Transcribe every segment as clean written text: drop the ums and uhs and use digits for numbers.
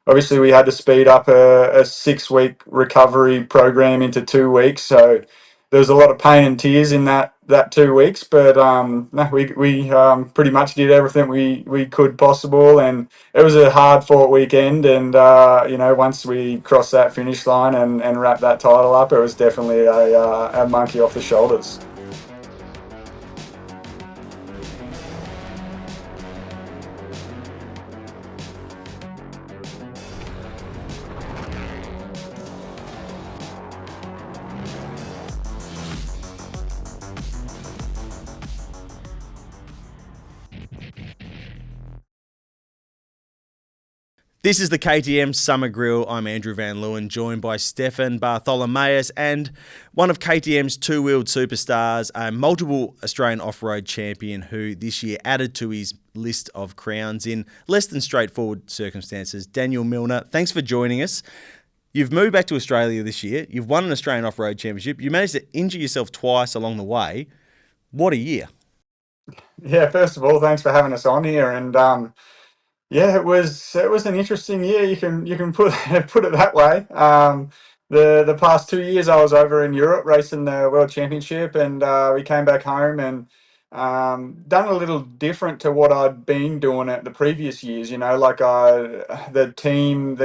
obviously we had to speed up a 6 week recovery program into 2 weeks. So there was a lot of pain and tears in that 2 weeks, but no, we pretty much did everything we could possible, and it was a hard fought weekend. And once we crossed that finish line and wrapped that title up, it was definitely a monkey off the shoulders. This is the KTM Summer Grill. I'm Andrew Van Leeuwen, joined by Stefan Bartholomaeus and one of KTM's two-wheeled superstars, a multiple Australian off-road champion who this year added to his list of crowns in less than straightforward circumstances, Daniel Milner. Thanks for joining us. You've moved back to Australia this year. You've won an Australian off-road championship. You managed to injure yourself twice along the way. What a year. Yeah, first of all, thanks for having us on here. And yeah, it was an interesting year. You can put put it that way. The past 2 years I was over in Europe racing the World Championship, and we came back home and done a little different to what I'd been doing at the previous years. The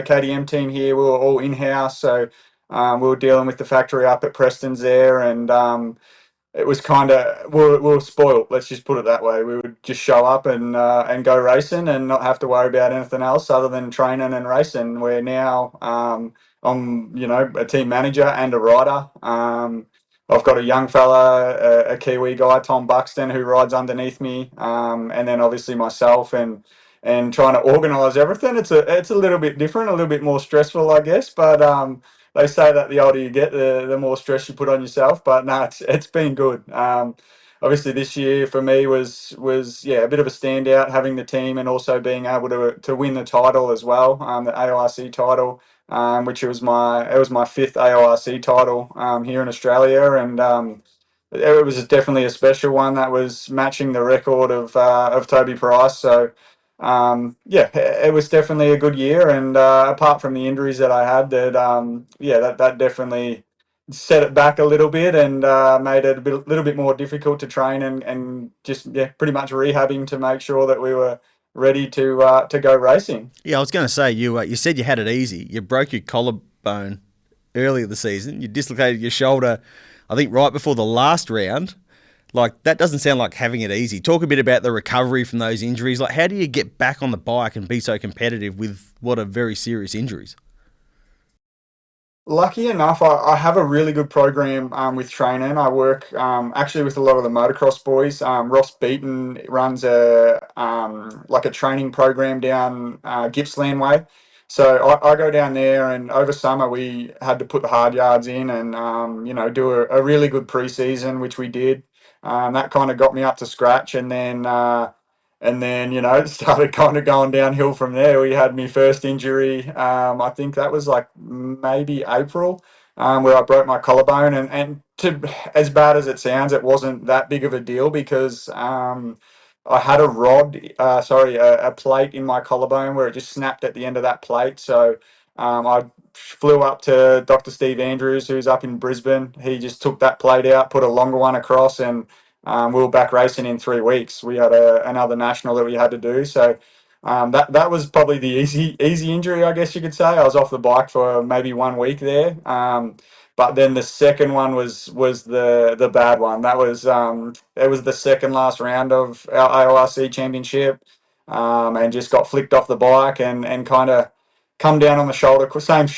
KTM team here, we were all in house, so we were dealing with the factory up at Preston's there, and it was kind of we were spoiled. Let's just put it that way. We would just show up and go racing and not have to worry about anything else other than training and racing. We're now I'm a team manager and a rider. I've got a young fella, a Kiwi guy, Tom Buxton, who rides underneath me, and then obviously myself and trying to organise everything. It's a little bit different, a little bit more stressful, I guess, but they say that the older you get, the more stress you put on yourself. But no, it's been good. Obviously, this year for me was a bit of a standout, having the team and also being able to win the title as well, the AORC title, which it was my fifth AORC title here in Australia, and it was definitely a special one that was matching the record of Toby Price. So it was definitely a good year, and apart from the injuries that I had, that definitely set it back a little bit and made it little bit more difficult to train and just pretty much rehabbing to make sure that we were ready to go racing. Yeah, I was going to say, you said you had it easy. You broke your collarbone earlier the season. You dislocated your shoulder, I think, right before the last round. Like, that doesn't sound like having it easy. Talk a bit about the recovery from those injuries. Like, how do you get back on the bike and be so competitive with what are very serious injuries? Lucky enough, I have a really good program with training. I work actually with a lot of the motocross boys. Ross Beaton runs a training program down Gippsland way. So I go down there, and over summer we had to put the hard yards in and do a really good preseason, which we did. That kind of got me up to scratch, and then it started kind of going downhill from there. We had my first injury. I think that was like maybe April, where I broke my collarbone. And to as bad as it sounds, it wasn't that big of a deal because I had a plate in my collarbone where it just snapped at the end of that plate. So I flew up to Dr. Steve Andrews, who's up in Brisbane. He just took that plate out, put a longer one across, and we were back racing in 3 weeks. We had another national that we had to do. So that was probably the easy injury, I guess you could say. I was off the bike for maybe 1 week there. But then the second one was the bad one. That was it was the second last round of our AORC championship, and just got flicked off the bike and kind of come down on the shoulder, same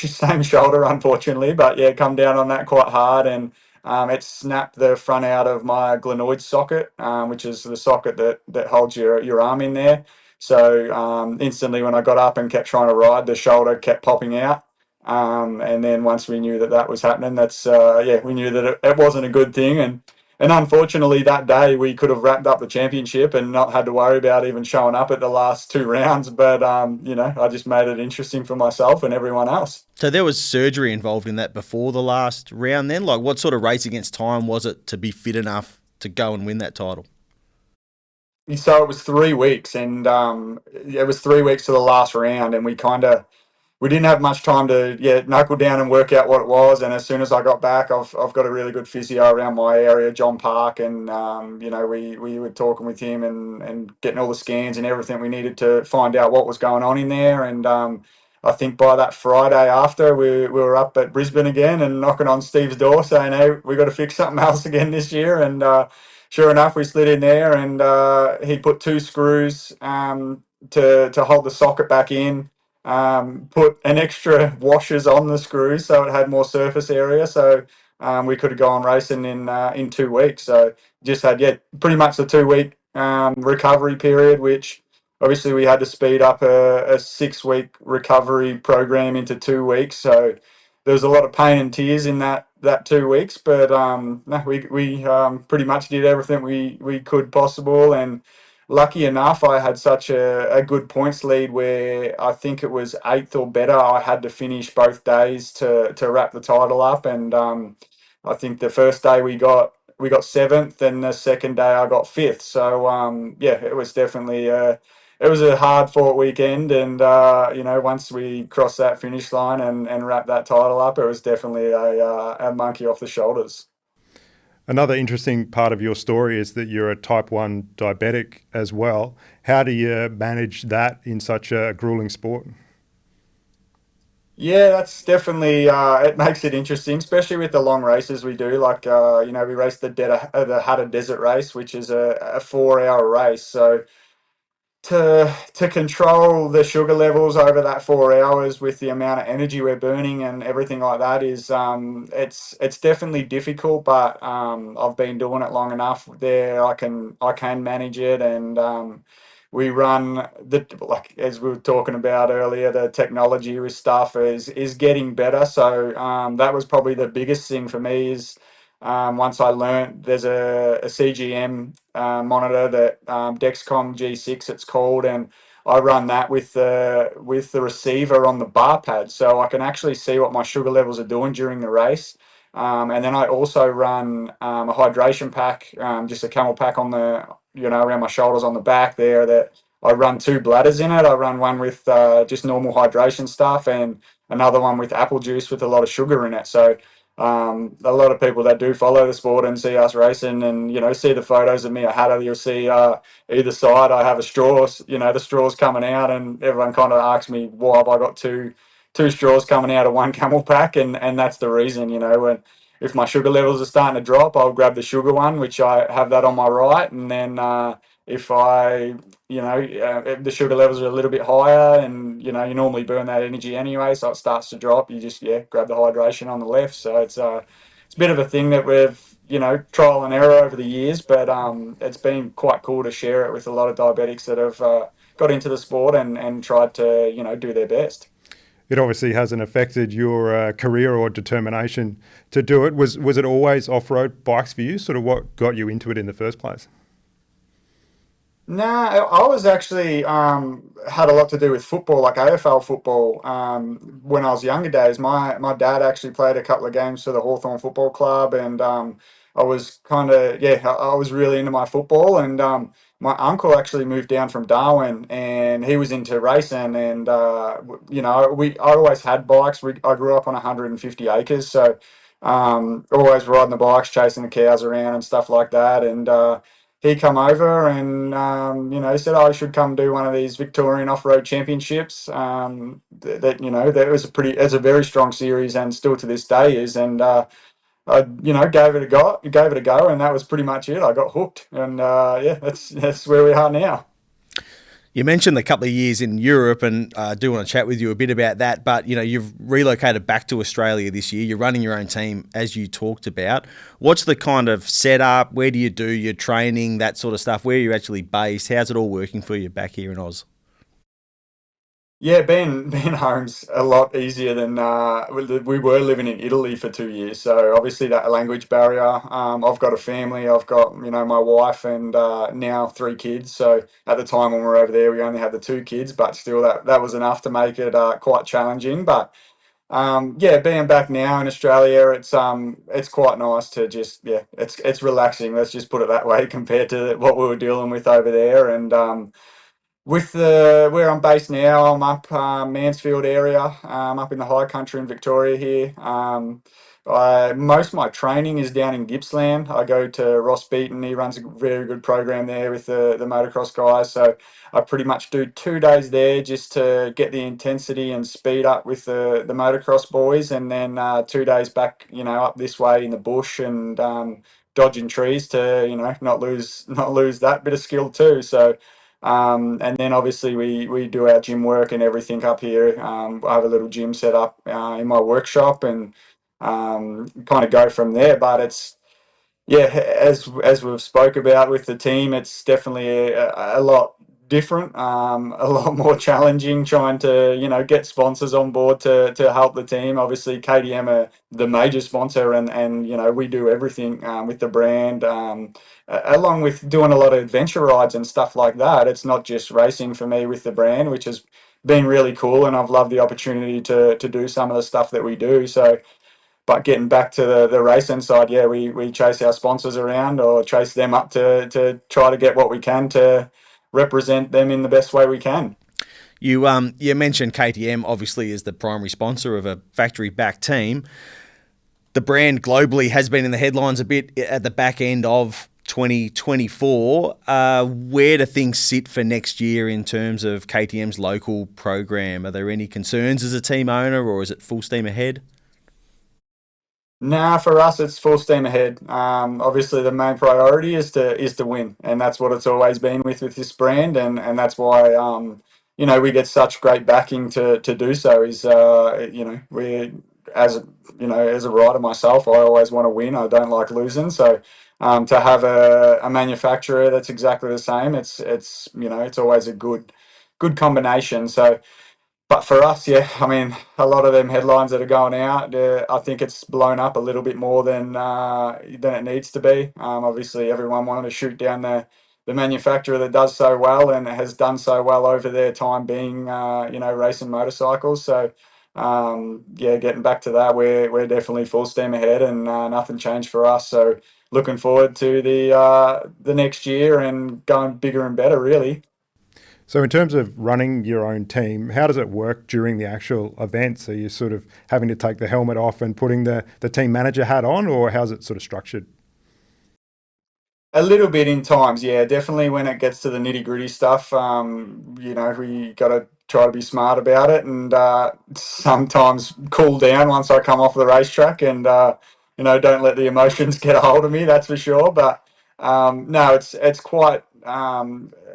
shoulder, unfortunately. But yeah, come down on that quite hard, and it snapped the front out of my glenoid socket, which is the socket that holds your arm in there. So instantly when I got up and kept trying to ride, the shoulder kept popping out. And then once we knew that was happening, we knew that it wasn't a good thing. And unfortunately that day we could have wrapped up the championship and not had to worry about even showing up at the last two rounds. But, I just made it interesting for myself and everyone else. So there was surgery involved in that before the last round then? Like, what sort of race against time was it to be fit enough to go and win that title? So it was 3 weeks, and it was 3 weeks to the last round, and we kind of we didn't have much time to knuckle down and work out what it was. And as soon as I got back, I've got a really good physio around my area, John Park, and we were talking with him and getting all the scans and everything we needed to find out what was going on in there. And I think by that Friday after, we were up at Brisbane again and knocking on Steve's door saying, "Hey, we got to fix something else again this year." And sure enough, we slid in there, and he put two screws to hold the socket back in. Put an extra washers on the screws so it had more surface area, so we could have gone racing in 2 weeks. So just had pretty much the 2 week recovery period, which obviously we had to speed up a 6 week recovery program into 2 weeks. So there was a lot of pain and tears in that 2 weeks, but no, we pretty much did everything we could possible. And lucky enough, I had such a good points lead where I think it was eighth or better. I had to finish both days to wrap the title up, and I think the first day we got seventh, and the second day I got fifth. So it was definitely it was a hard fought weekend, and once we crossed that finish line and wrapped that title up, it was definitely a monkey off the shoulders. Another interesting part of your story is that you're a type 1 diabetic as well. How do you manage that in such a grueling sport? Yeah, that's definitely it makes it interesting, especially with the long races we do. Like we race the Hatter Desert race, which is a 4 hour race. So to control the sugar levels over that 4 hours with the amount of energy we're burning and everything like that is it's definitely difficult, but I've been doing it long enough there. I can manage it. And we run like as we were talking about earlier, the technology with stuff is getting better. So that was probably the biggest thing for me is once I learnt there's a CGM monitor that Dexcom G6 it's called, and I run that with the receiver on the bar pad, so I can actually see what my sugar levels are doing during the race. And then I also run a hydration pack, just a camel pack on the around my shoulders on the back there. That I run two bladders in it. I run one with just normal hydration stuff, and another one with apple juice with a lot of sugar in it. So a lot of people that do follow the sport and see us racing and see the photos of me at Hatter, you'll see either side I have a straw, the straws coming out, and everyone kind of asks me why have I got two straws coming out of one camel pack, and that's the reason. When if my sugar levels are starting to drop, I'll grab the sugar one, which I have that on my right, and then if I if the sugar levels are a little bit higher, and you normally burn that energy anyway, so it starts to drop, you just grab the hydration on the left. So it's a bit of a thing that we've trial and error over the years, but it's been quite cool to share it with a lot of diabetics that have got into the sport and tried to do their best. It obviously hasn't affected your career or determination to do it. Was it always off-road bikes for you? Sort of what got you into it in the first place? Nah, I was actually had a lot to do with football, like AFL football. When I was younger days, my dad actually played a couple of games for the Hawthorn Football Club, and I was kind of I was really into my football. And my uncle actually moved down from Darwin, and he was into racing. And I always had bikes. I grew up on 150 acres, so always riding the bikes, chasing the cows around and stuff like that. And he come over and said, "Oh, I should come do one of these Victorian off-road championships." That was it's a very strong series, and still to this day is. And I gave it a go, and that was pretty much it. I got hooked, and that's where we are now. You mentioned a couple of years in Europe, and I do want to chat with you a bit about that. But you've relocated back to Australia this year. You're running your own team, as you talked about. What's the kind of setup? Where do you do your training? That sort of stuff. Where are you actually based? How's it all working for you back here in Oz? Yeah, being home's a lot easier than we were living in Italy for 2 years. So obviously that language barrier. I've got a family. I've got my wife and now three kids. So at the time when we were over there, we only had the two kids, but still that was enough to make it quite challenging. But being back now in Australia, it's quite nice to just it's relaxing. Let's just put it that way compared to what we were dealing with over there. And With the where I'm based now, I'm up Mansfield area, up in the high country in Victoria here. Most of my training is down in Gippsland. I go to Ross Beaton. He runs a very good program there with the motocross guys. So I pretty much do 2 days there just to get the intensity and speed up with the motocross boys, and then 2 days back, up this way in the bush and dodging trees to not lose that bit of skill too. So. And then obviously we do our gym work and everything up here. I have a little gym set up in my workshop and kind of go from there. But it's yeah, as we've spoke about with the team, it's definitely a lot different, a lot more challenging trying to get sponsors on board to help the team. Obviously, KTM are the major sponsor, and we do everything with the brand, along with doing a lot of adventure rides and stuff like that. It's not just racing for me with the brand, which has been really cool, and I've loved the opportunity to do some of the stuff that we do. So but getting back to the racing side, yeah, we chase our sponsors around or chase them up to try to get what we can to represent them in the best way we can. You mentioned KTM obviously is the primary sponsor of a factory back team. The brand globally has been in the headlines a bit at the back end of 2024. Where do things sit for next year in terms of KTM's local program? Are there any concerns as a team owner, or is it full steam ahead? Nah, for us, it's full steam ahead. Obviously, the main priority is to win, and that's what it's always been with this brand, and that's why we get such great backing to do so. Is we as as a rider myself, I always want to win. I don't like losing, so to have a manufacturer that's exactly the same, it's always a good combination. So. But for us, yeah, I mean, a lot of them headlines that are going out, I think it's blown up a little bit more than it needs to be. Obviously, everyone wanted to shoot down the manufacturer that does so well and has done so well over their time being, racing motorcycles. So, yeah, getting back to that, we're definitely full steam ahead, and nothing changed for us. So, looking forward to the next year and going bigger and better, really. So, in terms of running your own team, how does it work during the actual events? Are you sort of having to take the helmet off and putting the team manager hat on, or how's it sort of structured? A little bit in times, yeah. Definitely when it gets to the nitty gritty stuff, we got to try to be smart about it and sometimes cool down once I come off the racetrack and, don't let the emotions get a hold of me, that's for sure. But no,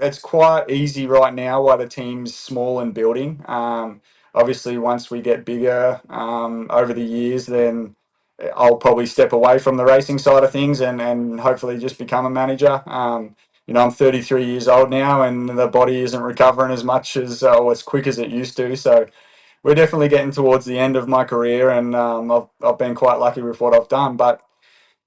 it's quite easy right now while the team's small and building. Obviously, once we get bigger over the years, then I'll probably step away from the racing side of things and hopefully just become a manager. I'm 33 years old now, and the body isn't recovering as much or as quick as it used to. So we're definitely getting towards the end of my career, and I've been quite lucky with what I've done. But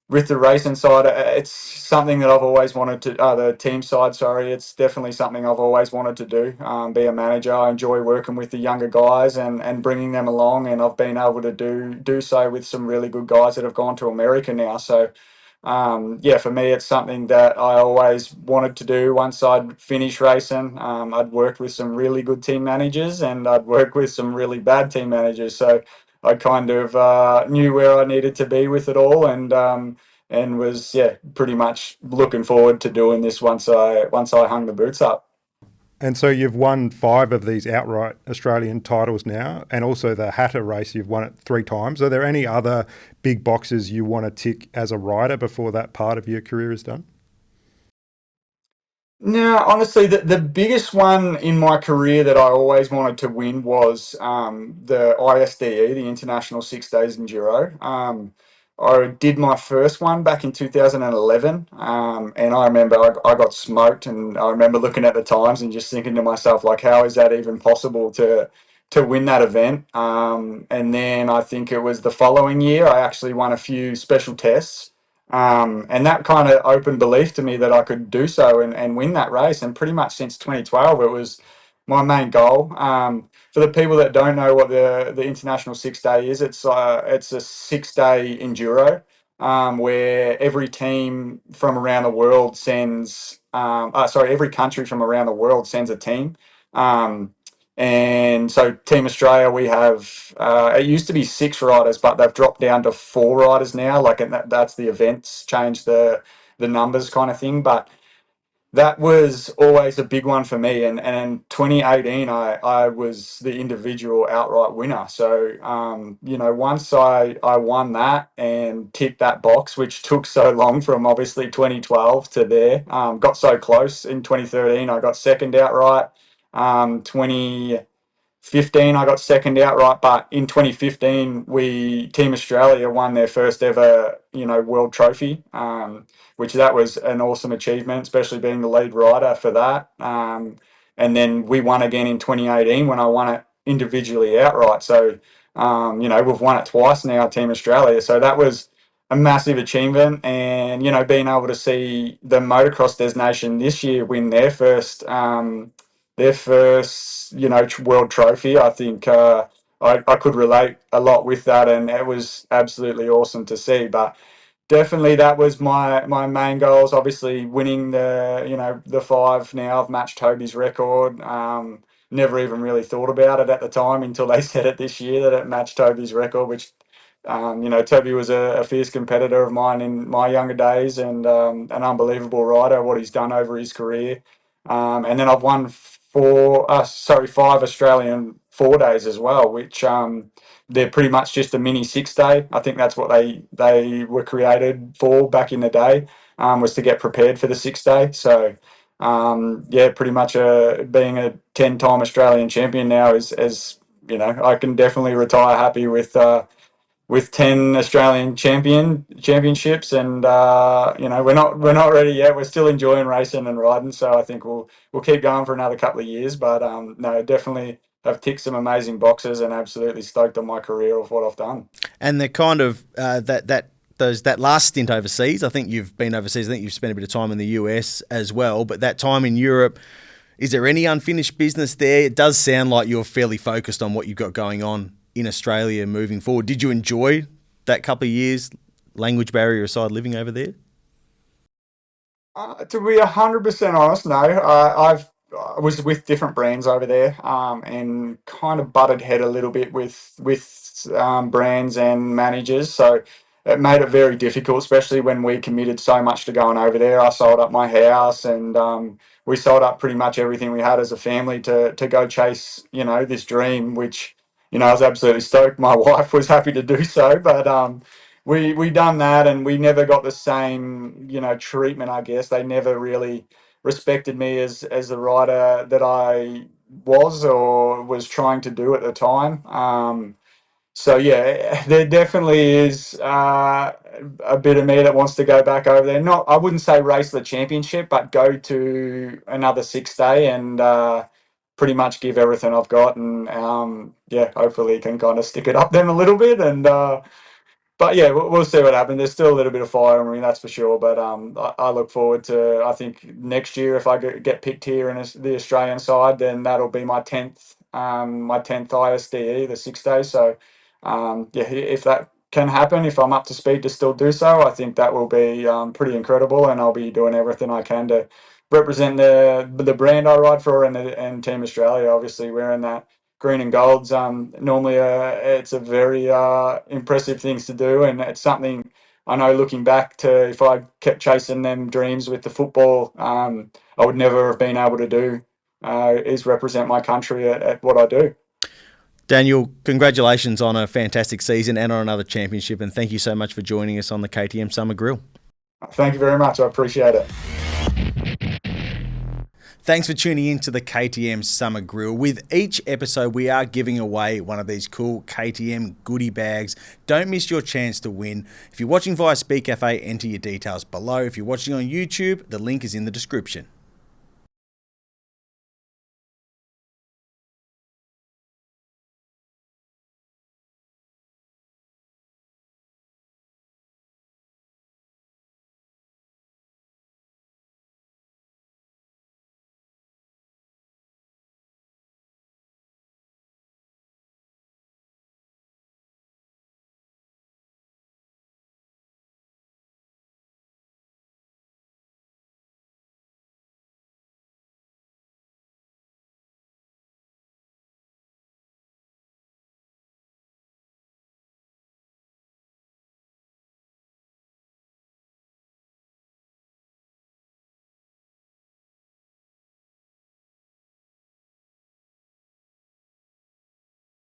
with the racing side, it's something that I've always wanted to. The team side, sorry, it's definitely something I've always wanted to do. Be a manager. I enjoy working with the younger guys and bringing them along, and I've been able to do so with some really good guys that have gone to America now. So, yeah, for me, it's something that I always wanted to do. Once I'd finished racing, I'd worked with some really good team managers, and I'd worked with some really bad team managers. So. I kind of knew where I needed to be with it all, and was pretty much looking forward to doing this once I hung the boots up. And so you've won 5 of these outright Australian titles now, and also the Hatter race, you've won it 3 times. Are there any other big boxes you want to tick as a rider before that part of your career is done? No, honestly, the biggest one in my career that I always wanted to win was the ISDE, the International Six Days Enduro. I did my first one back in 2011, and I remember I got smoked, and I remember looking at the times and just thinking to myself, like, how is that even possible to win that event? And then I think it was the following year I actually won a few special tests. And that kind of opened belief to me that I could do so and win that race. And pretty much since 2012, it was my main goal. For the people that don't know what the International Six Day is, it's a 6 day enduro where every team from around the world sends every country from around the world sends a team. And so Team Australia, we have, it used to be 6 riders, but they've dropped down to 4 riders now. Like, and that's the events changed the numbers kind of thing. But that was always a big one for me. And in 2018, I was the individual outright winner. So, once I won that and ticked that box, which took so long from obviously 2012 to there, got so close in 2013, I got second outright. 2015 I got second outright, but in 2015 Team Australia won their first ever world trophy, which that was an awesome achievement, especially being the lead rider for that. And then we won again in 2018 when I won it individually outright. So we've won it twice now, Team Australia. So that was a massive achievement, and being able to see the motocross destination this year win their first world trophy. I think I could relate a lot with that, and it was absolutely awesome to see. But definitely that was my main goals. Obviously winning the 5 now. I've matched Toby's record. Never even really thought about it at the time until they said it this year that it matched Toby's record, which Toby was a fierce competitor of mine in my younger days, and an unbelievable rider, what he's done over his career. And then I've won 5 Australian 4-days as well, which they're pretty much just a mini 6-day. I think that's what they were created for back in the day, was to get prepared for the 6-day. So pretty much being a 10-time Australian champion now is I can definitely retire happy with 10 Australian championships, and we're not ready yet. We're still enjoying racing and riding, so I think we'll keep going for another couple of years. But no, definitely have ticked some amazing boxes and absolutely stoked on my career of what I've done. And the kind of that last stint overseas, I think you've been overseas. I think you've spent a bit of time in the US as well. But that time in Europe, is there any unfinished business there? It does sound like you're fairly focused on what you've got going on in Australia moving forward. Did you enjoy that couple of years, language barrier aside, living over there? To be 100% honest, no. I was with different brands over there, and kind of butted head a little bit with brands and managers. So it made it very difficult, especially when we committed so much to going over there. I sold up my house, and we sold up pretty much everything we had as a family to go chase this dream, which I was absolutely stoked. My wife was happy to do so, but we done that, and we never got the same treatment. I guess they never really respected me as the rider that I was or was trying to do at the time. So yeah, there definitely is a bit of me that wants to go back over there. Not, I wouldn't say race the championship, but go to another 6-day and pretty much give everything I've got, and hopefully can kind of stick it up them a little bit. And but yeah, we'll see what happens. There's still a little bit of fire in me, that's for sure. But I look forward to, I think next year, if I get picked here in the Australian side, then that'll be my 10th ISDE, the 6-day. So if that can happen, if I'm up to speed to still do so, I think that will be pretty incredible, and I'll be doing everything I can to represent the brand I ride for, and Team Australia. Obviously, wearing that green and golds. Normally, it's a very impressive things to do, and it's something I know. Looking back to, if I kept chasing them dreams with the football, I would never have been able to do. Is represent my country at what I do. Daniel, congratulations on a fantastic season and on another championship, and thank you so much for joining us on the KTM Summer Grill. Thank you very much. I appreciate it. Thanks for tuning in to the KTM Summer Grill. With each episode, we are giving away one of these cool KTM goodie bags. Don't miss your chance to win. If you're watching via Speak Cafe, enter your details below. If you're watching on YouTube, the link is in the description.